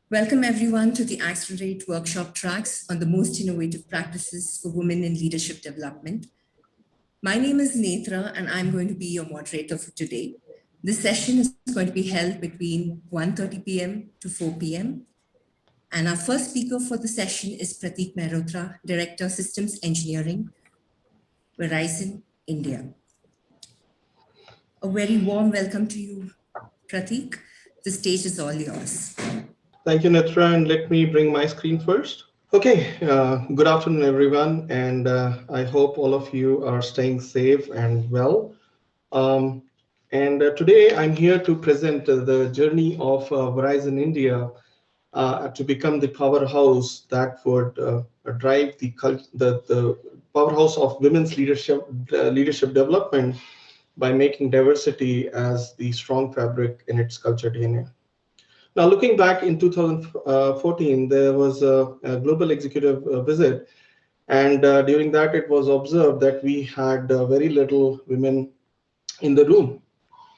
Welcome everyone to the AccelHERate workshop tracks on the most innovative practices for women in leadership development. My name is Netra and I'm going to be your moderator for today. This session is going to be held between 1:30 p.m. to 4 p.m. And our first speaker for the session is Prateek Mehrotra, Director Systems Engineering, Verizon India. A very warm welcome to you, Prateek. The stage is all yours. Thank you, Netra, and let me bring my screen first. Okay, good afternoon, everyone, and I hope all of you are staying safe and well. Today I'm here to present the journey of Verizon India to become the powerhouse that would drive the powerhouse of women's leadership development by making diversity as the strong fabric in its culture DNA. Now, looking back in 2014, there was a global executive visit, and during that, it was observed that we had very little women in the room.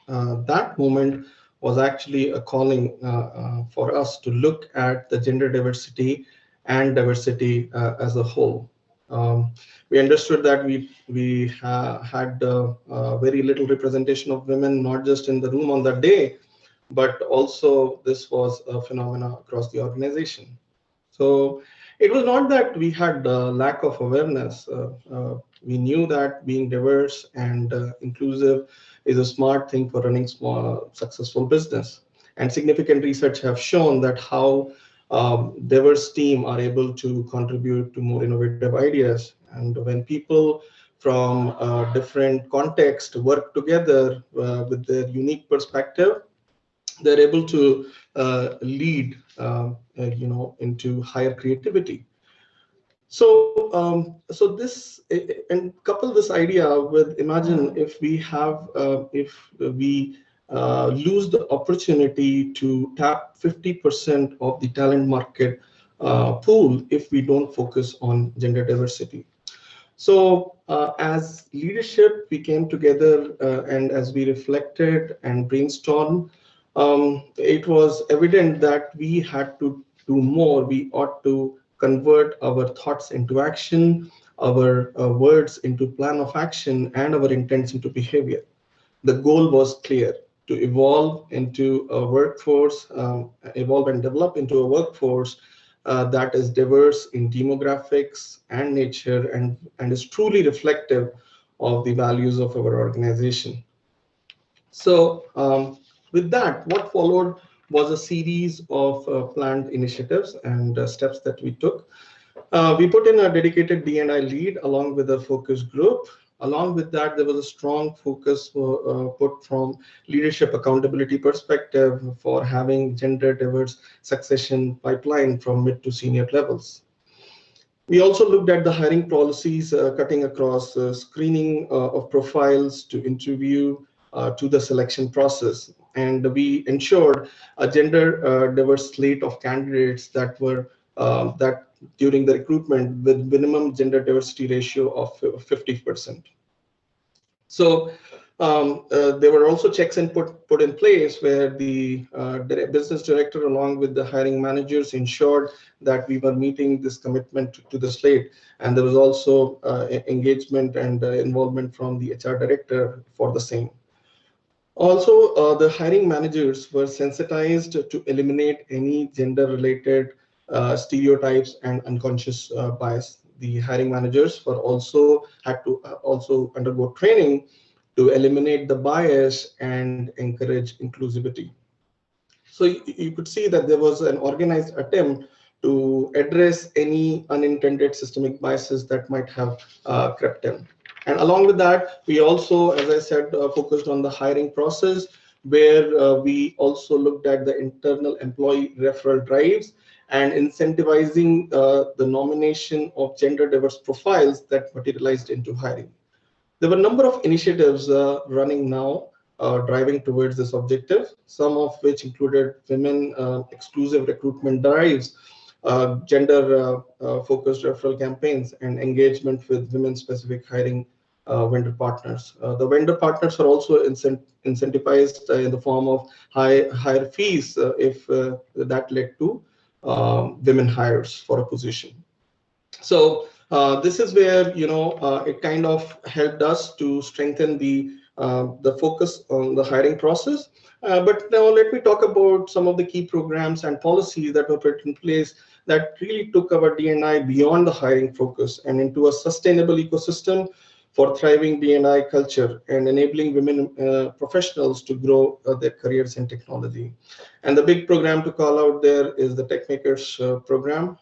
That moment was actually a calling for us to look at the gender diversity and diversity as a whole. We understood that we had very little representation of women, not just in the room on that day, but also this was a phenomena across the organization. So it was not that we had a lack of awareness. We knew that being diverse and inclusive is a smart thing for running small, successful business. And significant research have shown that how diverse teams are able to contribute to more innovative ideas. And when people from different contexts work together with their unique perspective, they're able to lead into higher creativity. So this and couple this idea with, imagine if we have if we lose the opportunity to tap 50% of the talent market pool if we don't focus on gender diversity. So as leadership, we came together and as we reflected and brainstormed, it was evident that we had to do more. We ought to convert our thoughts into action, our words into plan of action, and our intents into behavior. The goal was clear: to evolve into a workforce, evolve and develop into a workforce that is diverse in demographics and nature and is truly reflective of the values of our organization. So with that, what followed was a series of planned initiatives and steps that we took. We put in a dedicated D&I lead along with a focus group. Along with that, there was a strong focus put from leadership accountability perspective for having gender diverse succession pipeline from mid to senior levels. We also looked at the hiring policies, cutting across screening of profiles to interview to the selection process. And we ensured a gender diverse slate of candidates that were that during the recruitment with minimum gender diversity ratio of 50%. So there were also checks and put in place where the business director along with the hiring managers ensured that we were meeting this commitment to the slate. And there was also engagement and involvement from the HR director for the same. Also, the hiring managers were sensitized to eliminate any gender-related stereotypes and unconscious bias. The hiring managers were also had to also undergo training to eliminate the bias and encourage inclusivity. So you could see that there was an organized attempt to address any unintended systemic biases that might have crept in. And along with that, we also, as I said, focused on the hiring process, where we also looked at the internal employee referral drives and incentivizing the nomination of gender diverse profiles that materialized into hiring. There were a number of initiatives running now, driving towards this objective, some of which included women exclusive recruitment drives, gender focused referral campaigns, and engagement with women specific hiring vendor partners. The vendor partners are also incentivized in the form of higher fees if that led to women hires for a position. So this is where it kind of helped us to strengthen the focus on the hiring process. But now let me talk about some of the key programs and policies that were put in place that really took our D&I beyond the hiring focus and into a sustainable ecosystem for thriving D&I culture and enabling women professionals to grow their careers in technology. And the big program to call out there is the Techmakers program.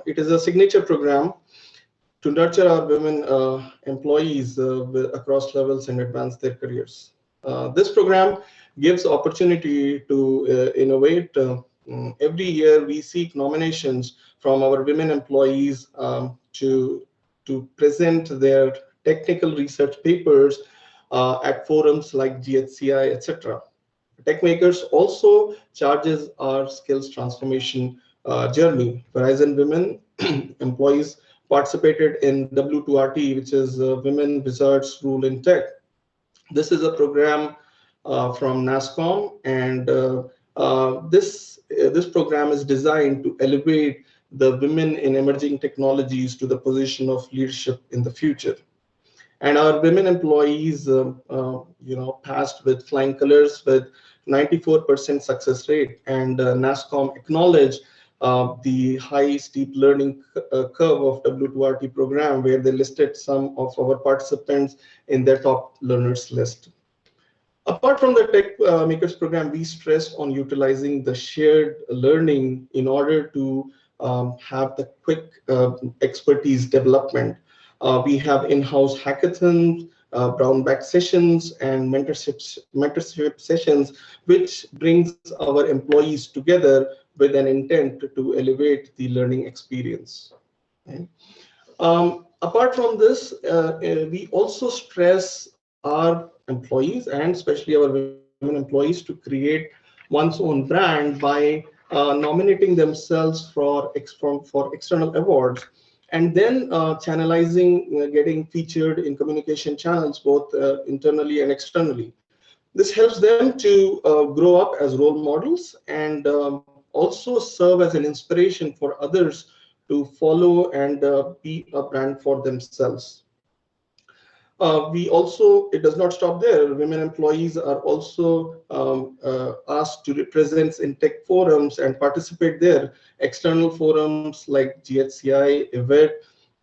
It is a signature program to nurture our women employees across levels and advance their careers. This program gives opportunity to innovate. Every year, we seek nominations from our women employees to present their technical research papers at forums like GHCI, etc. Techmakers also charges our skills transformation journey. Verizon women employees participated in W2RT, which is Women Wizards Rule in Tech. This is a program from NASSCOM, and this program is designed to elevate the women in emerging technologies to the position of leadership in the future. And our women employees, passed with flying colors with 94% success rate. And NASSCOM acknowledged the high steep learning curve of W2RT program, where they listed some of our participants in their top learners list. Apart from the Tech Makers program, we stressed on utilizing the shared learning in order to have the quick expertise development. We have in-house hackathons, brown bag sessions, and mentorship sessions, which brings our employees together with an intent to elevate the learning experience. Okay. Apart from this, we also stress our employees, and especially our women employees, to create one's own brand by nominating themselves for external awards, and then channelizing, getting featured in communication channels, both internally and externally. This helps them to grow up as role models and also serve as an inspiration for others to follow and be a brand for themselves. It does not stop there. Women employees are also asked to represent in tech forums and participate there. External forums like GHCI, EVET,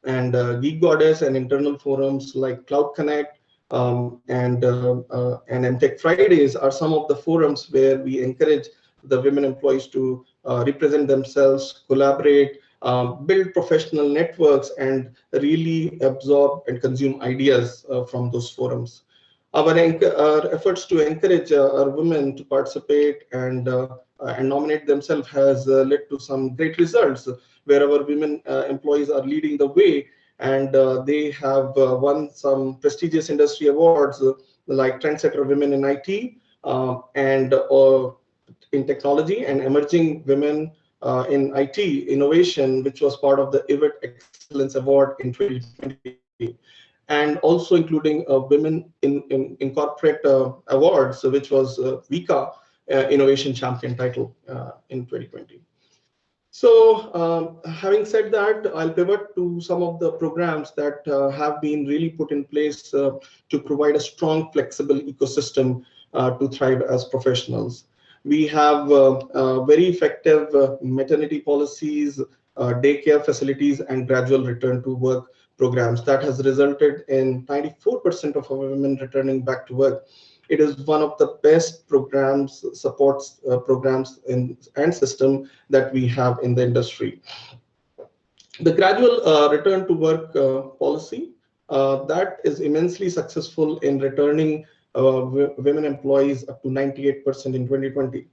and Geek Goddess, and internal forums like Cloud Connect and MTech Fridays are some of the forums where we encourage the women employees to represent themselves, collaborate, build professional networks, and really absorb and consume ideas from those forums. Our efforts to encourage our women to participate and nominate themselves has led to some great results, where our women employees are leading the way, and they have won some prestigious industry awards like Trendsetter Women in IT and in Technology, and Emerging Women in IT Innovation, which was part of the EVET Excellence Award in 2020, and also including Women in Corporate Awards, which was VICA Innovation Champion title in 2020. So having said that, I'll pivot to some of the programs that have been really put in place to provide a strong, flexible ecosystem to thrive as professionals. We have very effective maternity policies, daycare facilities, and gradual return to work programs that has resulted in 94% of our women returning back to work. It is one of the best programs, supports programs and system that we have in the industry. The gradual return to work policy that is immensely successful in returning women employees up to 98% in 2020.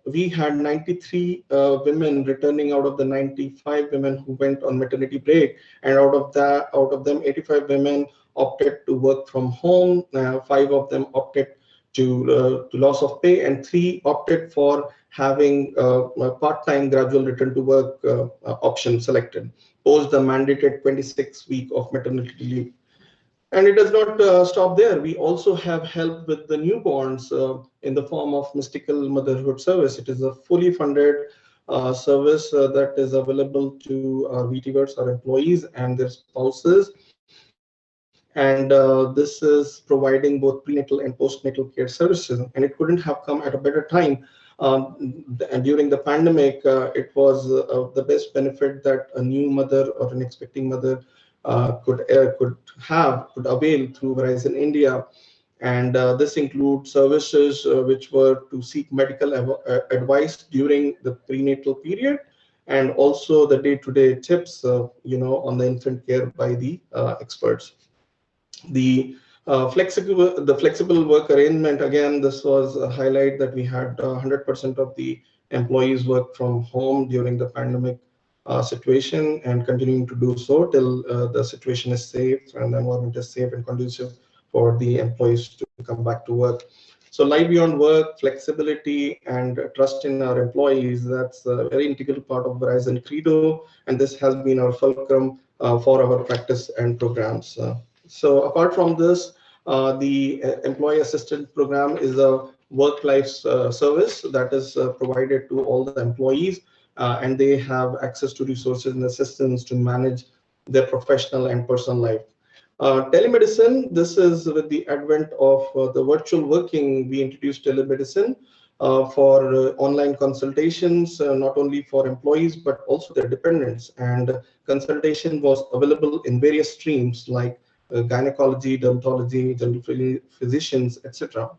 We had 93 women returning out of the 95 women who went on maternity break, and out of them, 85 women opted to work from home. 5 of them opted to loss of pay, and 3 opted for having a part-time gradual return to work option selected, post the mandated 26-week of maternity leave. And it does not stop there. We also have help with the newborns in the form of Mystical Motherhood Service. It is a fully funded service that is available to our VTvers, our employees and their spouses. And this is providing both prenatal and postnatal care services. And it couldn't have come at a better time. And during the pandemic, it was the best benefit that a new mother or an expecting mother could avail through Verizon India. And this includes services which were to seek medical advice during the prenatal period, and also the day-to-day tips, on the infant care by the experts. The flexible work arrangement, again, this was a highlight that we had 100% of the employees work from home during the pandemic situation, and continuing to do so till the situation is safe and the environment is safe and conducive for the employees to come back to work. So life beyond work, flexibility, and trust in our employees, that's a very integral part of Verizon Credo, and this has been our fulcrum for our practice and programs. So apart from this, the employee assistance program is a work-life service that is provided to all the employees, and they have access to resources and assistance to manage their professional and personal life. Telemedicine, this is with the advent of the virtual working, we introduced telemedicine for online consultations, not only for employees, but also their dependents. And consultation was available in various streams like gynecology, dermatology, general physicians, etc.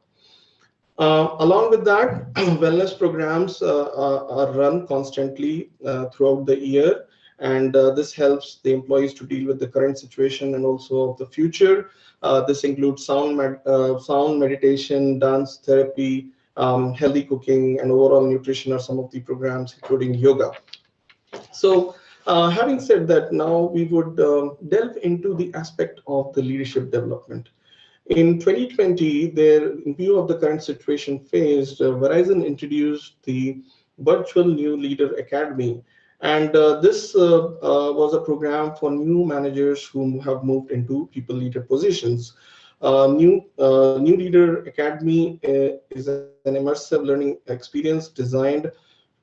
Along with that, wellness programs are run constantly throughout the year, and this helps the employees to deal with the current situation and also of the future. This includes sound meditation, dance therapy, healthy cooking, and overall nutrition are some of the programs, including yoga. So, having said that, now we would delve into the aspect of the leadership development. In 2020, in view of the current situation faced, Verizon introduced the Virtual New Leader Academy. And this was a program for new managers who have moved into people leader positions. New Leader Academy is an immersive learning experience designed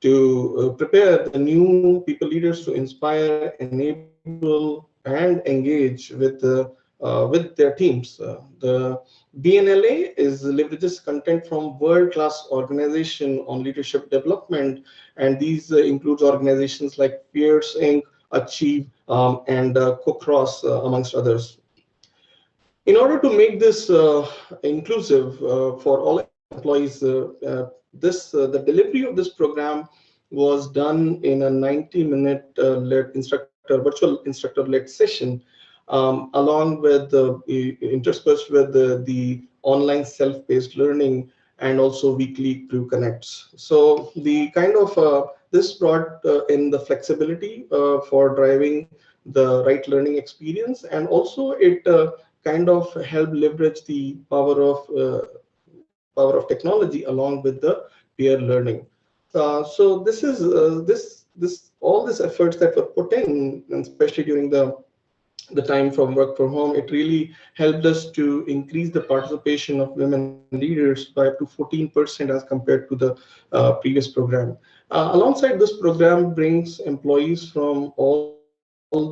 to prepare the new people leaders to inspire, enable, and engage with their teams. The BNLA leverages content from world-class organization on leadership development, and these includes organizations like Peers Inc., Achieve, and CoCross, amongst others. In order to make this inclusive for all employees, the delivery of this program was done in a 90-minute virtual instructor-led session, along with interspersed with the online self-paced learning and also weekly crew connects. So the kind of this brought in the flexibility for driving the right learning experience, and also it kind of helped leverage the power of technology along with the peer learning. So this is all these efforts that were put in, and especially during the time from work from home, it really helped us to increase the participation of women leaders by up to 14% as compared to the previous program. Alongside this program brings employees from all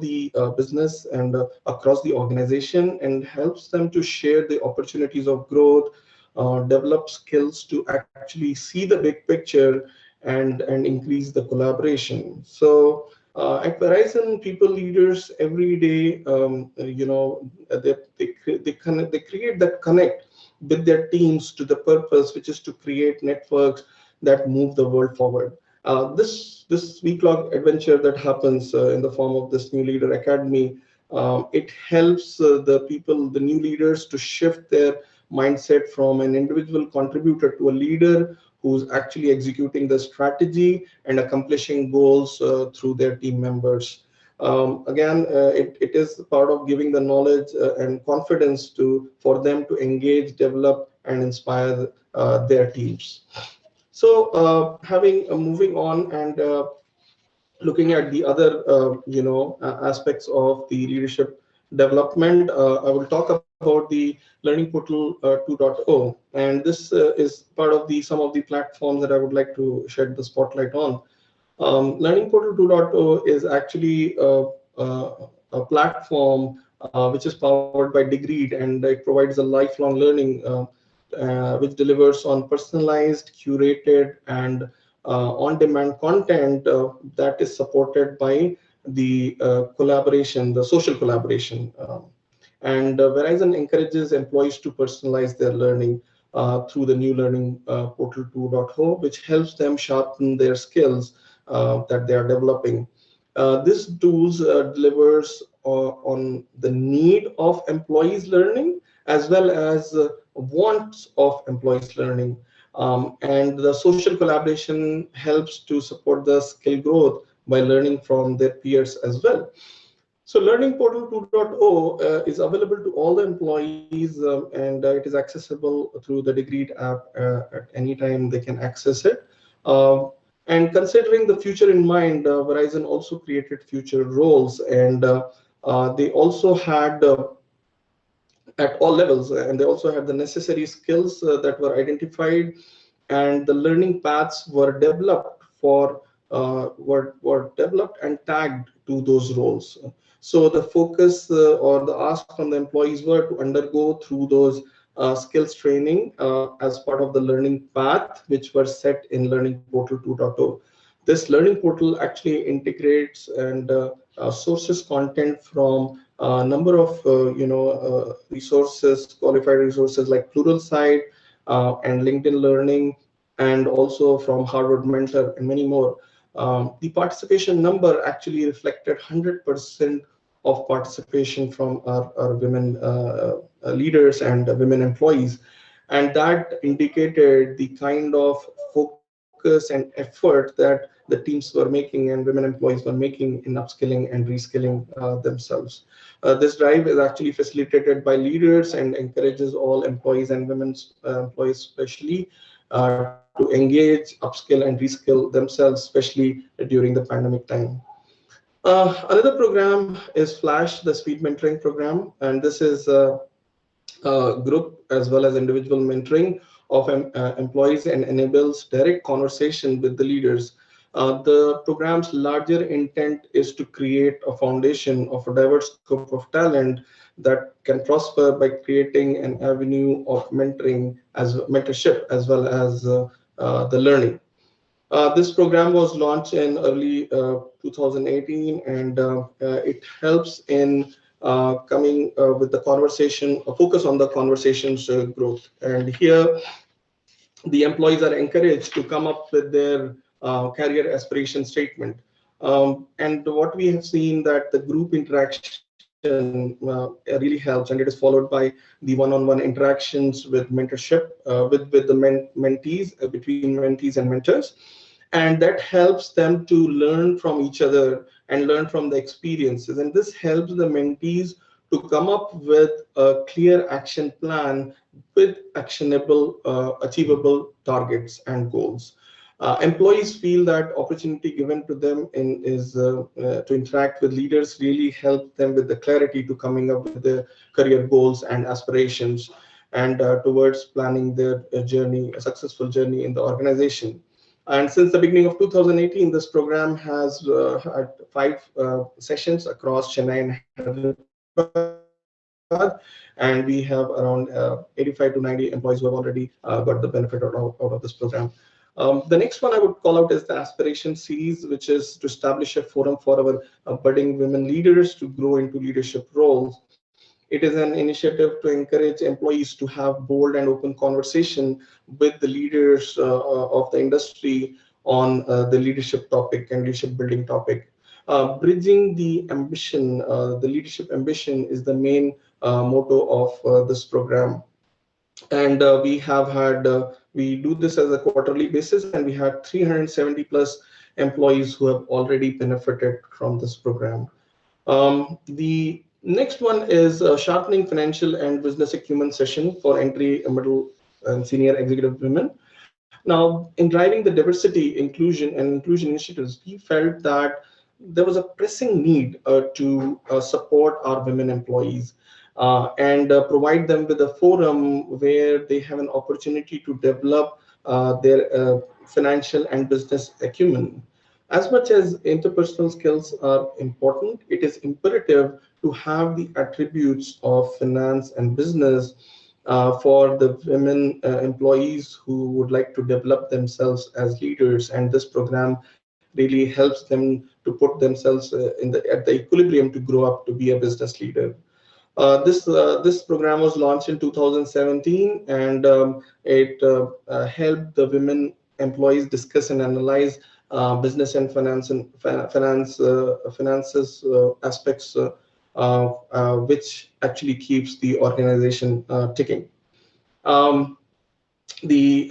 the business and across the organization, and helps them to share the opportunities of growth, develop skills to actually see the big picture, and increase the collaboration. So at Verizon, people leaders every day, they create that connect with their teams to the purpose, which is to create networks that move the world forward. This week-long adventure that happens in the form of this New Leader Academy, it helps the new leaders to shift their mindset from an individual contributor to a leader who's actually executing the strategy and accomplishing goals through their team members. Again, it is part of giving the knowledge and confidence for them to engage, develop, and inspire their teams. So, moving on and looking at the other aspects of the leadership development, I will talk about the Learning Portal 2.0, and this is part of some of the platforms that I would like to shed the spotlight on. Learning Portal 2.0 is actually a platform which is powered by Degree, and it provides a lifelong learning which delivers on personalized, curated, and on-demand content that is supported by the collaboration, the social collaboration. And Verizon encourages employees to personalize their learning through the new Learning Portal 2.0, which helps them sharpen their skills that they are developing. This tools delivers on the need of employees learning as well as wants of employees learning. And the social collaboration helps to support the skill growth by learning from their peers as well. So Learning Portal 2.0 is available to all the employees, and it is accessible through the Degree app at any time they can access it. Um, and considering the future in mind, Verizon also created future roles, and they also had at all levels, and they also had the necessary skills that were identified, and the learning paths were developed for were developed and tagged to those roles. So the focus or the ask from the employees were to undergo through those skills training as part of the learning path, which were set in Learning Portal 2.0. This learning portal actually integrates and sources content from a number of resources, qualified resources like Pluralsight and LinkedIn Learning, and also from Harvard Mentor and many more. The participation number actually reflected 100% of participation from our women leaders and women employees. And that indicated the kind of focus and effort that the teams were making and women employees were making in upskilling and reskilling themselves. This drive is actually facilitated by leaders and encourages all employees and women's employees especially to engage, upskill, and reskill themselves, especially during the pandemic time. Another program is Flash, the speed mentoring program, and this is group as well as individual mentoring of employees and enables direct conversation with the leaders. The program's larger intent is to create a foundation of a diverse scope of talent that can prosper by creating an avenue of mentorship as well as the learning. This program was launched in early 2018, and it helps in coming with the conversation, a focus on the conversations growth. And here, the employees are encouraged to come up with their career aspiration statement. And what we have seen that the group interaction really helps, and it is followed by the one-on-one interactions with mentorship with the mentees, between mentees and mentors, and that helps them to learn from each other and learn from the experiences, and this helps the mentees to come up with a clear action plan with actionable achievable targets and goals. Employees feel that opportunity given to them to interact with leaders really help them with the clarity to coming up with their career goals and aspirations, and towards planning their journey, a successful journey in the organization. And since the beginning of 2018, this program has had 5 sessions across Chennai and Hyderabad, and we have around 85 to 90 employees who have already got the benefit out of this program. The next one I would call out is the Aspiration Series, which is to establish a forum for our budding women leaders to grow into leadership roles. It is an initiative to encourage employees to have bold and open conversation with the leaders of the industry on the leadership topic and leadership building topic. Bridging the ambition, the leadership ambition is the main motto of this program. And we do this as a quarterly basis, and we had 370 plus employees who have already benefited from this program. The next one is a sharpening financial and business acumen session for entry, middle, and senior executive women. Now, in driving the diversity, inclusion initiatives, we felt that there was a pressing need to support our women employees and provide them with a forum where they have an opportunity to develop their financial and business acumen. As much as interpersonal skills are important, it is imperative to have the attributes of finance and business for the women employees who would like to develop themselves as leaders. And this program really helps them to put themselves at the equilibrium to grow up to be a business leader. This program was launched in 2017, and it helped the women employees discuss and analyze business and finances aspects, which actually keeps the organization ticking. Um, the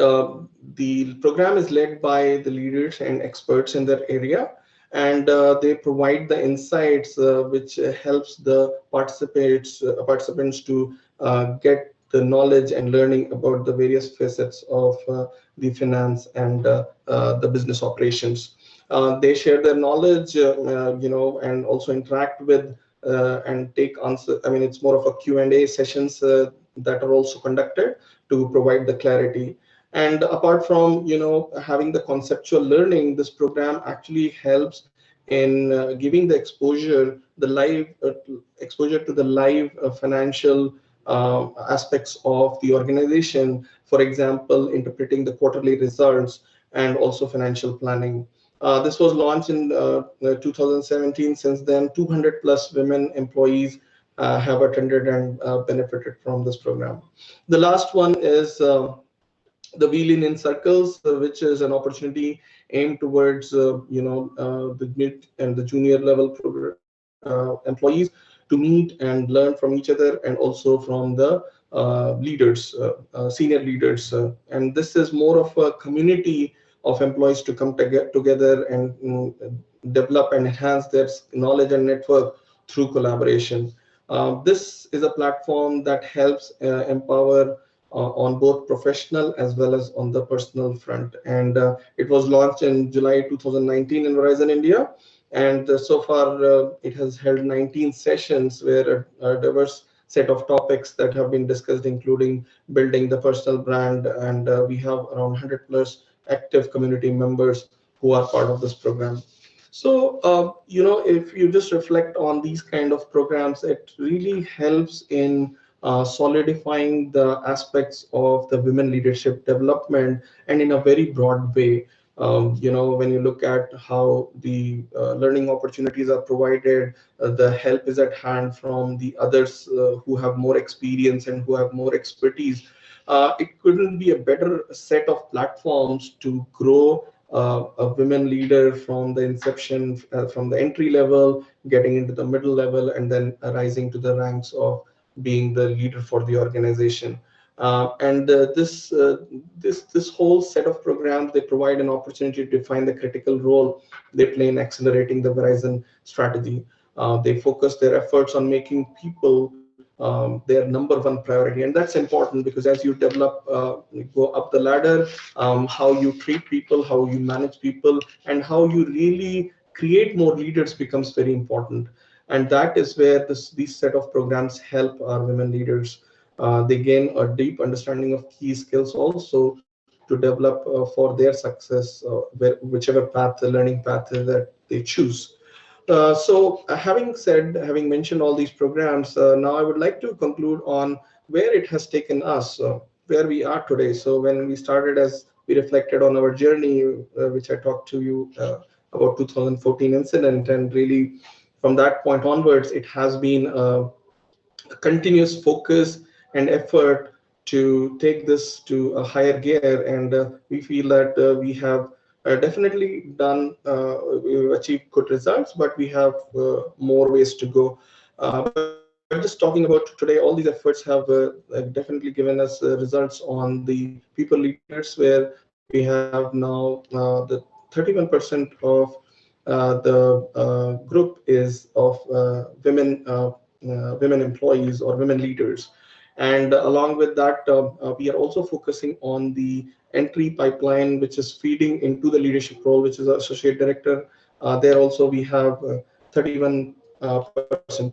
program is led by the leaders and experts in their area, and they provide the insights which helps the participants to get the knowledge and learning about the various facets of the finance and the business operations. They share their knowledge, and also interact with and take answer. I mean, it's more of a Q&A sessions that are also conducted to provide the clarity. And apart from having the conceptual learning, this program actually helps in giving the live exposure to the live financial aspects of the organization. For example, interpreting the quarterly results and also financial planning. This was launched in 2017. Since then, 200 plus women employees have attended and benefited from this program. The last one is the Wheel in Circles, which is an opportunity aimed towards the mid and the junior level employees to meet and learn from each other, and also from the senior leaders. And this is more of a community of employees to come together and develop and enhance their knowledge and network through collaboration. This is a platform that helps empower on both professional as well as on the personal front. And it was launched in July 2019 in Verizon India. And so far, it has held 19 sessions where a diverse set of topics that have been discussed, including building the personal brand. And we have around 100 plus active community members who are part of this program. So, if you just reflect on these kind of programs, it really helps in solidifying the aspects of the women leadership development, and in a very broad way. When you look at how the learning opportunities are provided, the help is at hand from the others who have more experience and who have more expertise. It couldn't be a better set of platforms to grow a women leader from the inception, from the entry level, getting into the middle level, and then rising to the ranks of being the leader for the organization. And this whole set of programs, they provide an opportunity to define the critical role they play in accelerating the Verizon strategy. They focus their efforts on making people their number one priority, and that's important because as you develop, go up the ladder, how you treat people, how you manage people, and how you really create more leaders becomes very important. And that is where these set of programs help our women leaders. They gain a deep understanding of key skills also to develop for their success, whichever path, the learning path that they choose. Having mentioned all these programs, now I would like to conclude on where it has taken us, where we are today. So when we started, as we reflected on our journey, which I talked to you about 2014 incident, and really from that point onwards, it has been a continuous focus and effort to take this to a higher gear. And we feel that we have definitely we've achieved good results, but we have more ways to go. But just talking about today, all these efforts have definitely given us results on the people leaders, where we have now the 31% of the group is of women employees or women leaders. And along with that, we are also focusing on the entry pipeline, which is feeding into the leadership role, which is associate director. There also we have 31%.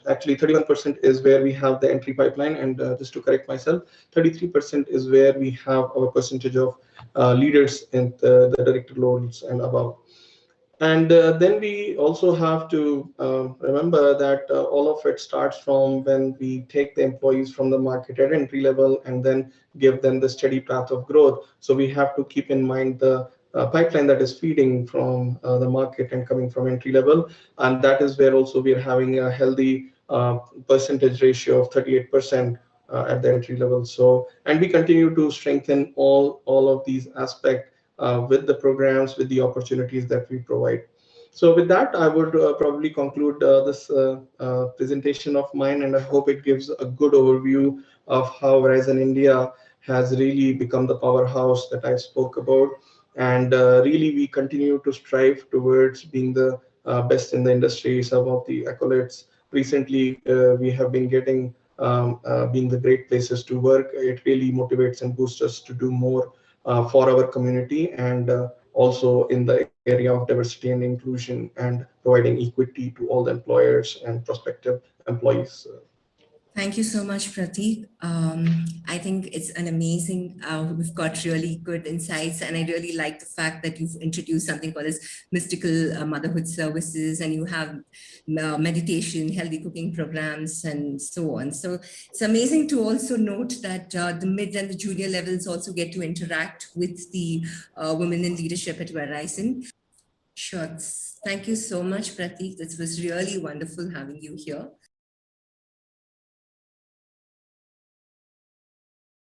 Actually, 31% is where we have the entry pipeline. And just to correct myself, 33% is where we have our percentage of leaders in the director roles and above. And then we also have to remember that all of it starts from when we take the employees from the market at entry level and then give them the steady path of growth. So we have to keep in mind the pipeline that is feeding from the market and coming from entry level. And that is where also we are having a healthy percentage ratio of 38% at the entry level. So, and we continue to strengthen all of these aspects with the programs, with the opportunities that we provide. So with that, I would probably conclude this presentation of mine, and I hope it gives a good overview of how Verizon India has really become the powerhouse that I spoke about. And really, we continue to strive towards being the best in the industry. Some of the accolades recently we have been getting, being the great places to work. It really motivates and boosts us to do more for our community, and also in the area of diversity and inclusion and providing equity to all the employers and prospective employees. Thank you so much, Prateek. I think it's an amazing, we've got really good insights, and I really like the fact that you've introduced something called as mystical motherhood services, and you have meditation, healthy cooking programs, and so on. So it's amazing to also note that the mid and the junior levels also get to interact with the women in leadership at Verizon. Sure. Thank you so much, Prateek. This was really wonderful having you here.